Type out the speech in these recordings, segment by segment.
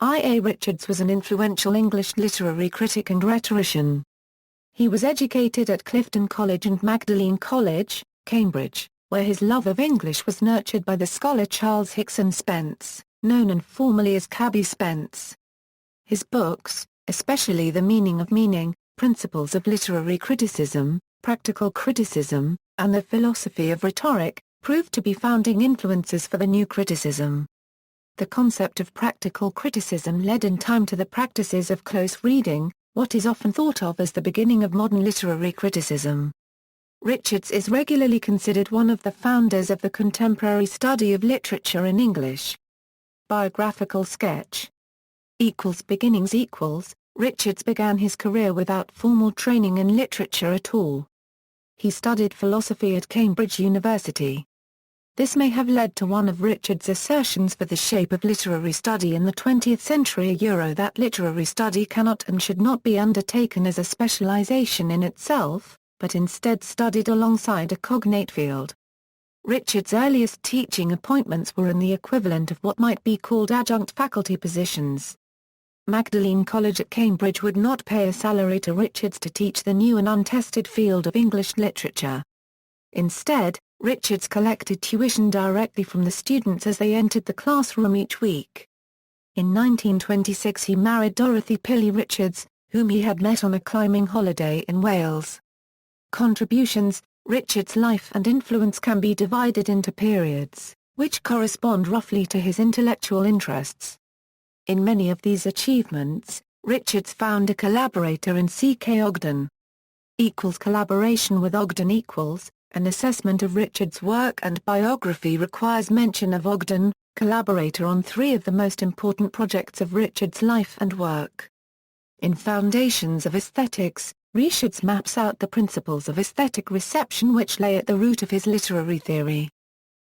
I.A. Richards was an influential English literary critic and rhetorician. He was educated at Clifton College and Magdalene College, Cambridge, where his love of English was nurtured by the scholar Charles Hickson Spence, known informally as Cabby Spence. His books, especially The Meaning of Meaning, Principles of Literary Criticism, Practical Criticism, and The Philosophy of Rhetoric, proved to be founding influences for the new criticism. The concept of practical criticism led in time to the practices of close reading, what is often thought of as the beginning of modern literary criticism. Richards is regularly considered one of the founders of the contemporary study of literature in English. Biographical sketch. Beginnings. Richards began his career without formal training in literature at all. He studied philosophy at Cambridge University. This may have led to one of Richards' assertions for the shape of literary study in the 20th century that literary study cannot and should not be undertaken as a specialization in itself, but instead studied alongside a cognate field. Richards' earliest teaching appointments were in the equivalent of what might be called adjunct faculty positions. Magdalene College at Cambridge would not pay a salary to Richards to teach the new and untested field of English literature. Instead, Richards collected tuition directly from the students as they entered the classroom each week. In 1926 he married Dorothy Pilley Richards, whom he had met on a climbing holiday in Wales. Contributions. Richards' life and influence can be divided into periods, which correspond roughly to his intellectual interests. In many of these achievements, Richards found a collaborator in C.K. Ogden. Collaboration with Ogden An assessment of Richards' work and biography requires mention of Ogden, collaborator on three of the most important projects of Richards' life and work. In Foundations of Aesthetics, Richards maps out the principles of aesthetic reception which lay at the root of his literary theory.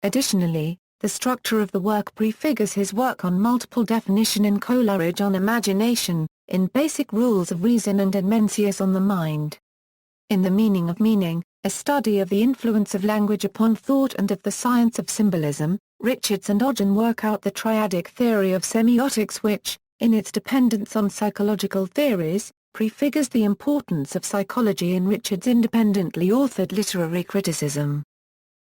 Additionally, the structure of the work prefigures his work on multiple definition in Coleridge on Imagination, in Basic Rules of Reason and in Mencius on the Mind. In The Meaning of Meaning, a study of the influence of language upon thought and of the science of symbolism, Richards and Ogden work out the triadic theory of semiotics which, in its dependence on psychological theories, prefigures the importance of psychology in Richards' independently authored literary criticism.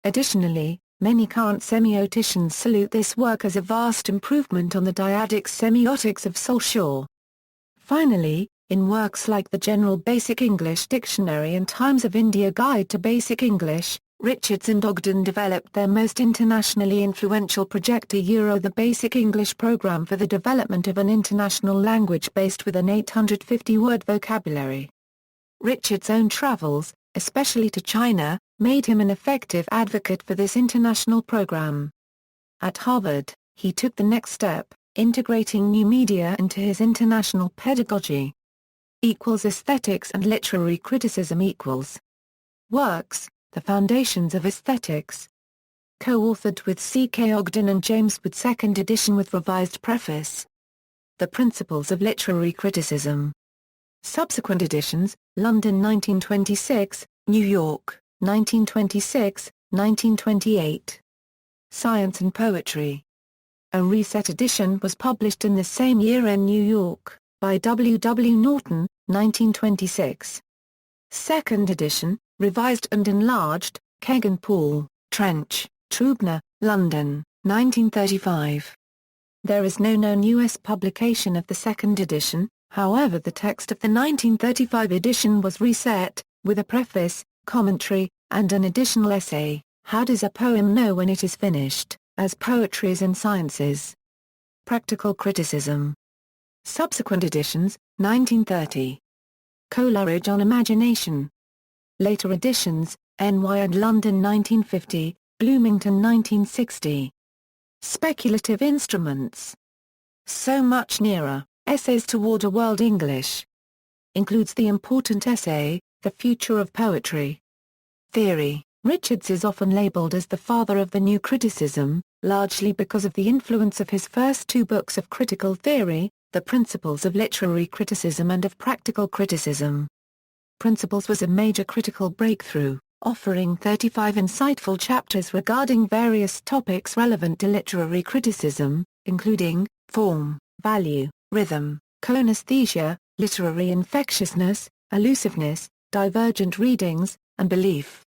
Additionally, many current semioticians salute this work as a vast improvement on the dyadic semiotics of Saussure. Finally, in works like the General Basic English Dictionary and Times of India Guide to Basic English, Richards and Ogden developed their most internationally influential project the Basic English Program for the development of an international language based with an 850-word vocabulary. Richards' own travels, especially to China, made him an effective advocate for this international program. At Harvard, he took the next step, integrating new media into his international pedagogy. Aesthetics and literary criticism. Works, The Foundations of Aesthetics. Co-authored with C.K. Ogden and James Wood, second edition with revised preface. The Principles of Literary Criticism. Subsequent editions, London 1926, New York, 1926, 1928. Science and Poetry. A reset edition was published in the same year in New York, by W. W. Norton, 1926. Second edition, revised and enlarged, Kegan Paul, Trench, Trubner, London, 1935. There is no known U.S. publication of the second edition, however the text of the 1935 edition was reset, with a preface, commentary, and an additional essay, How Does a Poem Know When It Is Finished, as Poetries and Sciences. Practical Criticism. Subsequent editions, 1930. Coleridge on Imagination. Later editions, NY and London 1950, Bloomington 1960. Speculative Instruments. So Much Nearer, Essays Toward a World English. Includes the important essay, The Future of Poetry. Theory. Richards is often labeled as the father of the new criticism, largely because of the influence of his first two books of critical theory, The Principles of Literary Criticism and of Practical Criticism. Principles was a major critical breakthrough, offering 35 insightful chapters regarding various topics relevant to literary criticism, including form, value, rhythm, co-anesthesia, literary infectiousness, allusiveness, divergent readings, and belief.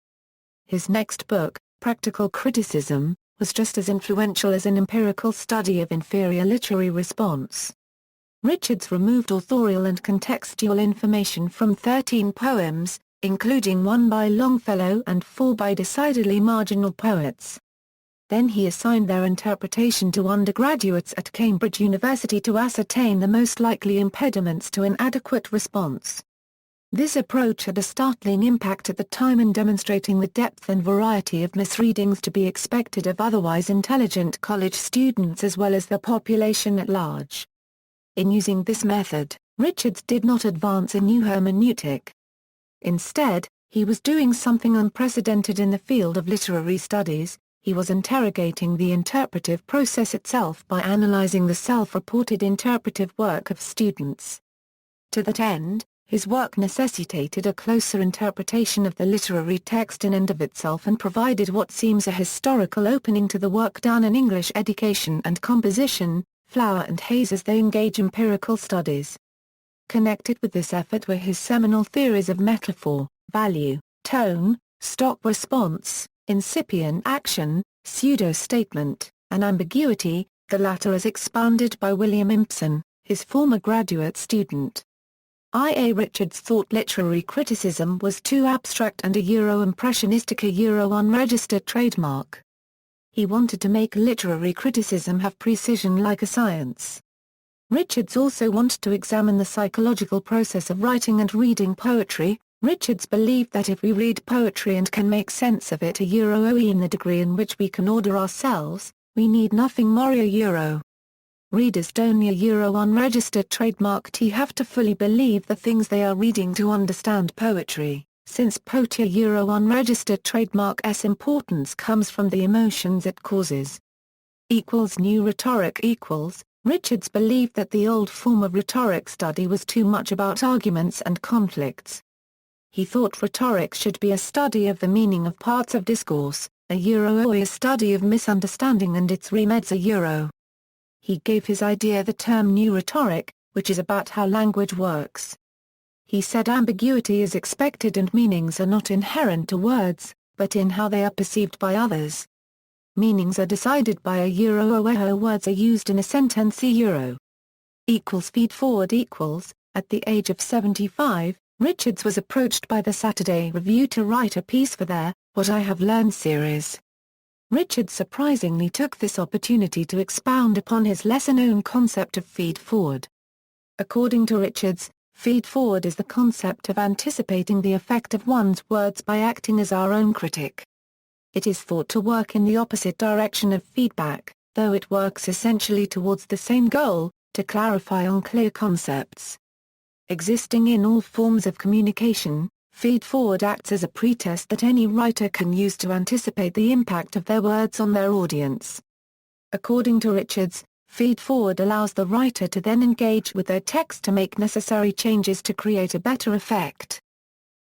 His next book, Practical Criticism, was just as influential as an empirical study of inferior literary response. Richards removed authorial and contextual information from 13 poems, including one by Longfellow and 4 by decidedly marginal poets. Then he assigned their interpretation to undergraduates at Cambridge University to ascertain the most likely impediments to an adequate response. This approach had a startling impact at the time in demonstrating the depth and variety of misreadings to be expected of otherwise intelligent college students as well as the population at large. In using this method, Richards did not advance a new hermeneutic. Instead, he was doing something unprecedented in the field of literary studies. He was interrogating the interpretive process itself by analyzing the self-reported interpretive work of students. To that end, his work necessitated a closer interpretation of the literary text in and of itself and provided what seems a historical opening to the work done in English education and composition, Flower and Hayes as they engage empirical studies. Connected with this effort were his seminal theories of metaphor, value, tone, stock response, incipient action, pseudo-statement, and ambiguity, the latter as expounded by William Impson, his former graduate student. I. A. Richards thought literary criticism was too abstract and a Euro-impressionistic unregistered trademark. He wanted to make literary criticism have precision like a science. Richards also wanted to examine the psychological process of writing and reading poetry. Richards believed that if we read poetry and can make sense of it in the degree in which we can order ourselves, we need nothing more Euro. Readers don't unregistered trademark T have to fully believe the things they are reading to understand poetry, since poetry unregistered trademark S importance comes from the emotions it causes. New rhetoric Richards believed that the old form of rhetoric study was too much about arguments and conflicts. He thought rhetoric should be a study of the meaning of parts of discourse, a study of misunderstanding and its remedies He gave his idea the term new rhetoric, which is about how language works. He said ambiguity is expected and meanings are not inherent to words, but in how they are perceived by others. Meanings are decided by words are used in a sentence FeedForward At the age of 75, Richards was approached by the Saturday Review to write a piece for their What I Have Learned series. Richards surprisingly took this opportunity to expound upon his lesser-known concept of feed-forward. According to Richards, feed-forward is the concept of anticipating the effect of one's words by acting as our own critic. It is thought to work in the opposite direction of feedback, though it works essentially towards the same goal, to clarify unclear concepts. Existing in all forms of communication, feed-forward acts as a pretest that any writer can use to anticipate the impact of their words on their audience. According to Richards, feed-forward allows the writer to then engage with their text to make necessary changes to create a better effect.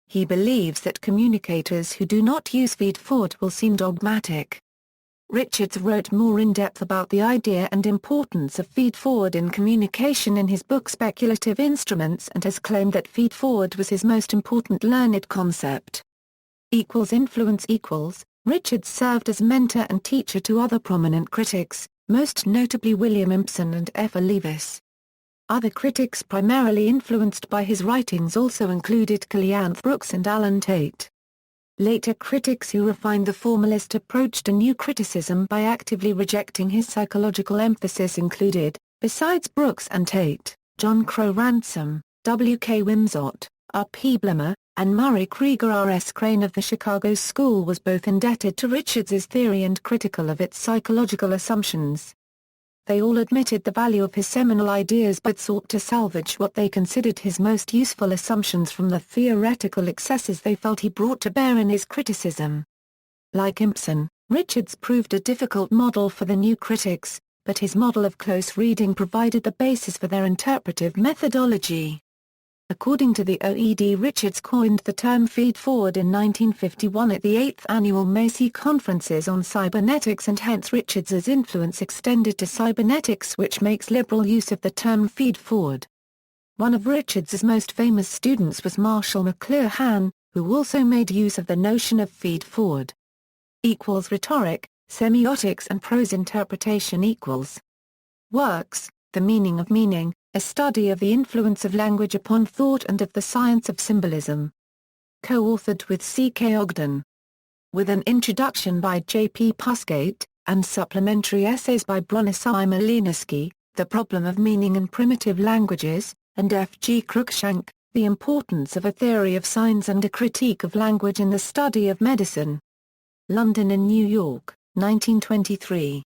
He believes that communicators who do not use feed-forward will seem dogmatic. Richards wrote more in depth about the idea and importance of feed-forward in communication in his book Speculative Instruments and has claimed that feed-forward was his most important learned concept. Influence Richards served as mentor and teacher to other prominent critics, most notably William Impson and F. A. Leavis. Other critics primarily influenced by his writings also included Cleanth Brooks and Alan Tate. Later critics who refined the formalist approach to new criticism by actively rejecting his psychological emphasis included, besides Brooks and Tate, John Crowe Ransom, W. K. Wimsott, R. P. Blimmer, and Murray Krieger. R. S. Crane of the Chicago School was both indebted to Richards's theory and critical of its psychological assumptions. They all admitted the value of his seminal ideas but sought to salvage what they considered his most useful assumptions from the theoretical excesses they felt he brought to bear in his criticism. Like Impson, Richards proved a difficult model for the new critics, but his model of close reading provided the basis for their interpretive methodology. According to the OED, Richards coined the term feedforward in 1951 at the 8th Annual Macy Conferences on Cybernetics, and hence Richards's influence extended to cybernetics, which makes liberal use of the term feedforward. One of Richards's most famous students was Marshall McLuhan, who also made use of the notion of feedforward. Rhetoric, semiotics and prose interpretation equals. Works: The Meaning of Meaning, a study of the influence of language upon thought and of the science of symbolism. Co-authored with C.K. Ogden. With an introduction by J.P. Pusgate, and supplementary essays by Bronislaw Malinowski, The Problem of Meaning in Primitive Languages, and F.G. Cruikshank, The Importance of a Theory of Signs and a Critique of Language in the Study of Medicine. London and New York, 1923.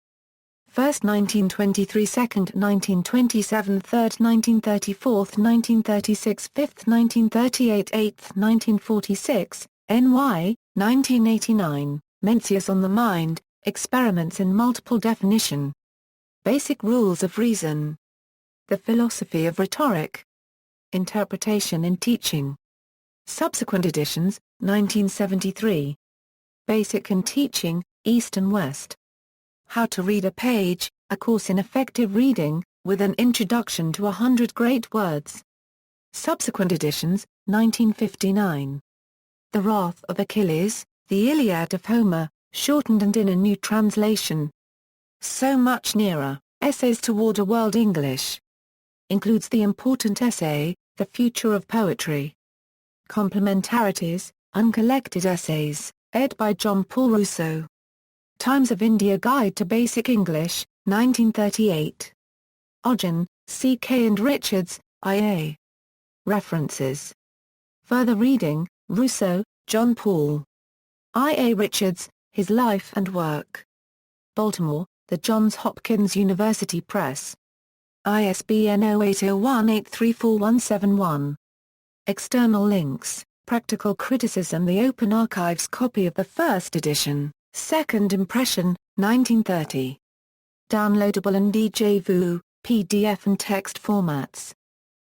First 1923, second 1927, third 1930, fourth 1936, fifth 1938, eighth 1946, NY, 1989, Mencius on the Mind, Experiments in Multiple Definition. Basic Rules of Reason. The Philosophy of Rhetoric. Interpretation in Teaching. Subsequent editions, 1973. Basic in Teaching, East and West. How to Read a Page, A Course in Effective Reading, with an Introduction to 100 Great Words. Subsequent editions, 1959. The Wrath of Achilles, The Iliad of Homer, shortened and in a new translation. So Much Nearer, Essays Toward a World English. Includes the important essay, The Future of Poetry. Complementarities, Uncollected Essays, ed. by John Paul Rousseau. Times of India Guide to Basic English, 1938. Ogden, C.K. and Richards, I.A. References. Further reading, Rousseau, John Paul. I.A. Richards, His Life and Work. Baltimore, The Johns Hopkins University Press. ISBN 0801834171. External links, Practical Criticism, The Open Archives copy of the first edition. Second Impression, 1930. Downloadable in DJVU, PDF and text formats.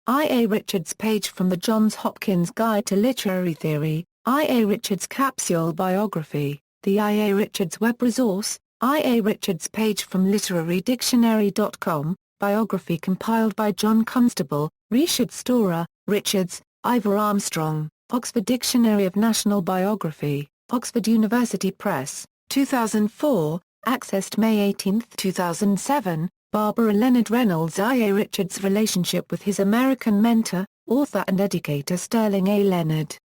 I.A. Richards page from the Johns Hopkins Guide to Literary Theory, I.A. Richards Capsule Biography, the I.A. Richards web resource, I.A. Richards page from literarydictionary.com, biography compiled by John Constable, Richard Storer, Richards, Ivor Armstrong, Oxford Dictionary of National Biography, Oxford University Press, 2004, accessed May 18, 2007, Barbara Leonard Reynolds. I.A. Richards' relationship with his American mentor, author and educator Sterling A. Leonard.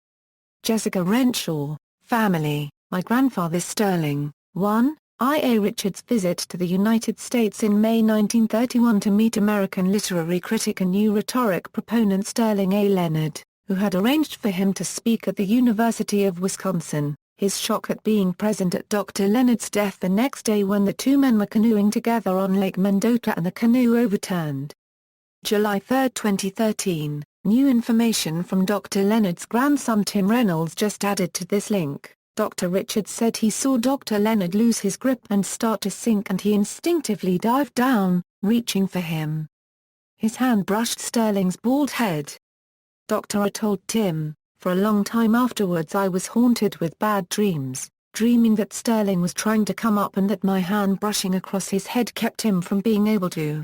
Jessica Renshaw, Family, My Grandfather Sterling, 1, I.A. Richards' visit to the United States in May 1931 to meet American literary critic and new rhetoric proponent Sterling A. Leonard, who had arranged for him to speak at the University of Wisconsin. His shock at being present at Dr. Leonard's death the next day when the two men were canoeing together on Lake Mendota and the canoe overturned. July 3, 2013, new information from Dr. Leonard's grandson Tim Reynolds just added to this link. Dr. Richards said he saw Dr. Leonard lose his grip and start to sink, and he instinctively dived down, reaching for him. His hand brushed Sterling's bald head. Dr. I told Tim, for a long time afterwards I was haunted with bad dreams, dreaming that Sterling was trying to come up and that my hand brushing across his head kept him from being able to.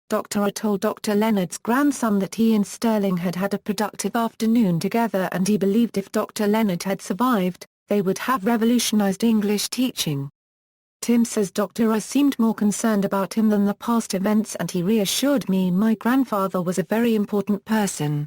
Dr. I told Dr. Leonard's grandson that he and Sterling had had a productive afternoon together, and he believed if Dr. Leonard had survived, they would have revolutionized English teaching. Tim says Dr. I seemed more concerned about him than the past events, and he reassured me my grandfather was a very important person.